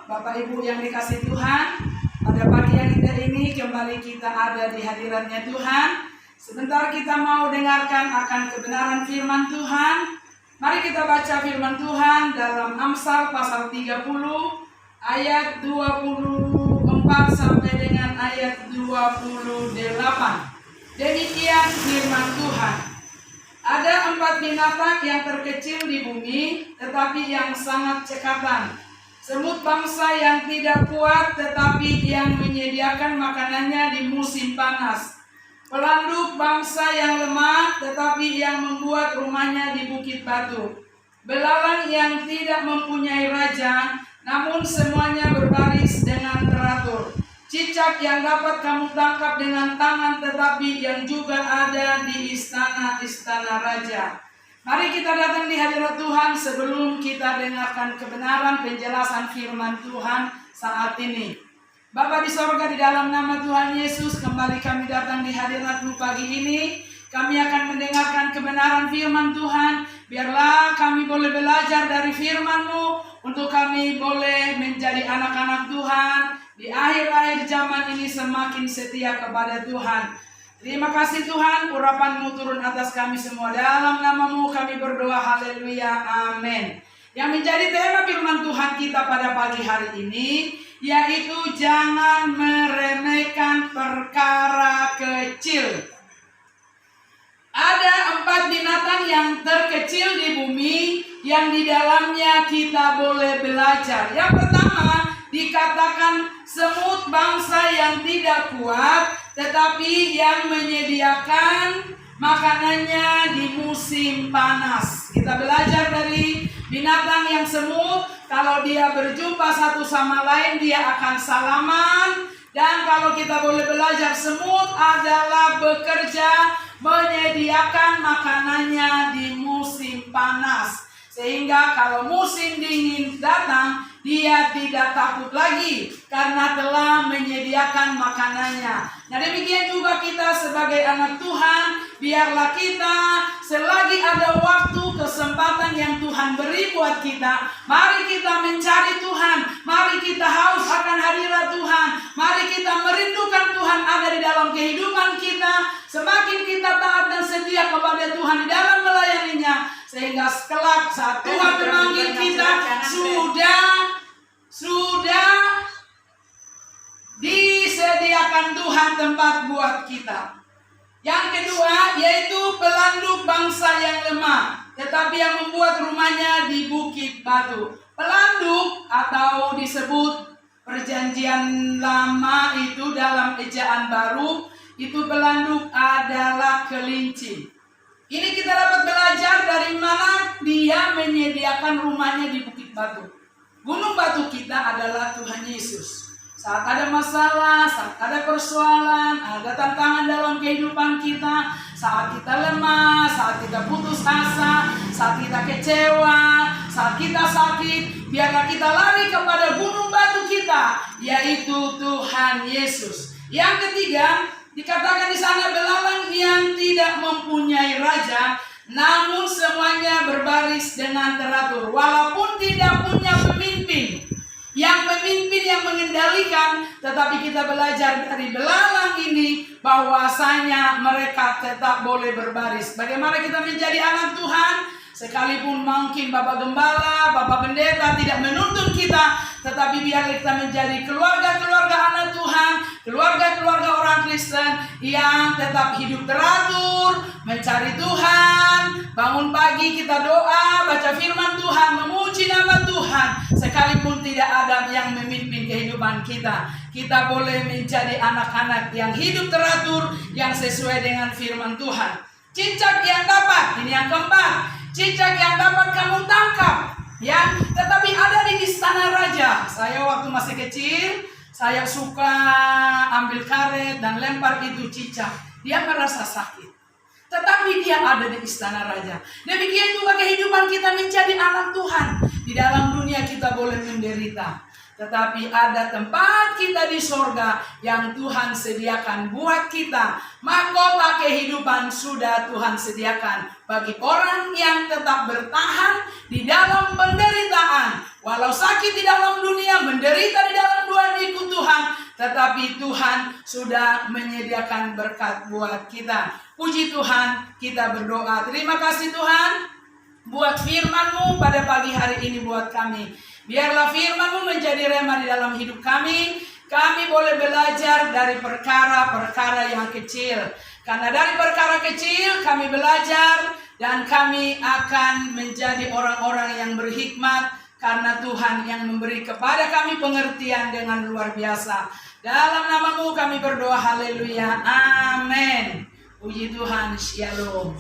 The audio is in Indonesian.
Bapak Ibu yang dikasih Tuhan, pada pagi yang indah ini kembali kita ada di hadiratnya Tuhan. Sebentar kita mau dengarkan akan kebenaran firman Tuhan. Mari kita baca firman Tuhan dalam Amsal pasal 30 ayat 24 sampai dengan ayat 28. Demikian firman Tuhan. Ada 4 binatang yang terkecil di bumi, tetapi yang sangat cekatan. Semut bangsa yang tidak kuat, tetapi yang menyediakan makanannya di musim panas. Pelanduk bangsa yang lemah, tetapi yang membuat rumahnya di bukit batu. Belalang yang tidak mempunyai raja, namun semuanya berbaris dengan teratur. Cicak yang dapat kamu tangkap dengan tangan, tetapi yang juga ada di istana-istana raja. Mari kita datang di hadirat Tuhan sebelum kita dengarkan kebenaran penjelasan firman Tuhan saat ini. Bapa di sorga, di dalam nama Tuhan Yesus, kembali kami datang di hadirat-Mu pagi ini. Kami akan mendengarkan kebenaran firman Tuhan. Biarlah kami boleh belajar dari firman-Mu, untuk kami boleh menjadi anak-anak Tuhan di akhir-akhir zaman ini semakin setia kepada Tuhan. Terima kasih Tuhan, urapan-Mu turun atas kami semua. Dalam nama-Mu kami berdoa, haleluya, amin. Yang menjadi tema firman Tuhan kita pada pagi hari ini, yaitu jangan meremehkan perkara kecil. Ada 4 binatang yang terkecil di bumi, yang di dalamnya kita boleh belajar. Yang pertama, dikatakan semut bangsa yang tidak kuat, tetapi yang menyediakan makanannya di musim panas. Kita belajar dari binatang yang semut, kalau dia berjumpa satu sama lain, dia akan salaman. Dan kalau kita boleh belajar, semut adalah bekerja menyediakan makanannya di musim panas. Sehingga kalau musim dingin datang, dia tidak takut lagi karena telah menyediakan makanannya. Nah, demikian juga kita sebagai anak Tuhan, biarlah kita selagi ada waktu, kesempatan yang Tuhan beri buat kita, mari kita mencari Tuhan, mari kita haus akan hadirat Tuhan, mari kita merindukan Tuhan ada di dalam kehidupan kita. Semakin kita taat dan setia kepada Tuhan di dalam melayaninya, sehingga kelak saat Tuhan memanggil kita, sudah disediakan Tuhan tempat buat kita. Yang kedua, yaitu pelanduk bangsa yang lemah, tetapi yang membuat rumahnya di bukit batu. Pelanduk atau disebut perjanjian lama itu dalam ejaan baru, itu pelanduk adalah kelinci. Ini kita dapat belajar dari mana dia menyediakan rumahnya di bukit batu. Gunung batu kita adalah Tuhan Yesus. Saat ada masalah, saat ada persoalan, ada tantangan dalam kehidupan kita, saat kita lemah, saat kita putus asa, saat kita kecewa, saat kita sakit, biarlah kita lari kepada gunung batu kita, yaitu Tuhan Yesus. Yang ketiga, dikatakan di sana belalang yang tidak mempunyai raja, namun semuanya berbaris dengan teratur. Walaupun tidak punya pemimpin, yang memimpin, yang mengendalikan, tetapi kita belajar dari belalang ini bahwasanya mereka tetap boleh berbaris. Bagaimana kita menjadi anak Tuhan? Sekalipun mungkin Bapak Gembala, Bapak Pendeta tidak menuntun kita, tetapi biarlah kita menjadi keluarga-keluarga anak Tuhan, keluarga-keluarga orang Kristen yang tetap hidup teratur, mencari Tuhan, bangun pagi kita doa, baca firman Tuhan, memuji nama Tuhan. Sekalipun tidak ada yang memimpin kehidupan kita, kita boleh menjadi anak-anak yang hidup teratur, yang sesuai dengan firman Tuhan. Cicak yang dapat, ini yang keempat, cicak yang dapat kamu tangkap, ya, tetapi ada di istana raja. Saya waktu masih kecil, saya suka ambil karet dan lempar itu cicak. Dia merasa sakit, tetapi dia ada di istana raja. Demikian juga kehidupan kita menjadi anak Tuhan. Di dalam dunia kita boleh menderita, tetapi ada tempat kita di sorga yang Tuhan sediakan buat kita. Mahkota kehidupan sudah Tuhan sediakan bagi orang yang tetap bertahan di dalam penderitaan. Walau sakit di dalam dunia, menderita di dalam Tuhan, ikut Tuhan, tetapi Tuhan sudah menyediakan berkat buat kita. Puji Tuhan, kita berdoa. Terima kasih Tuhan buat firman-Mu pada pagi hari ini buat kami. Biarlah firman-Mu menjadi rema di dalam hidup kami. Kami boleh belajar dari perkara-perkara yang kecil. Karena dari perkara kecil kami belajar dan kami akan menjadi orang-orang yang berhikmat. Karena Tuhan yang memberi kepada kami pengertian dengan luar biasa. Dalam nama-Mu kami berdoa, haleluya, amin. Puji Tuhan, shalom.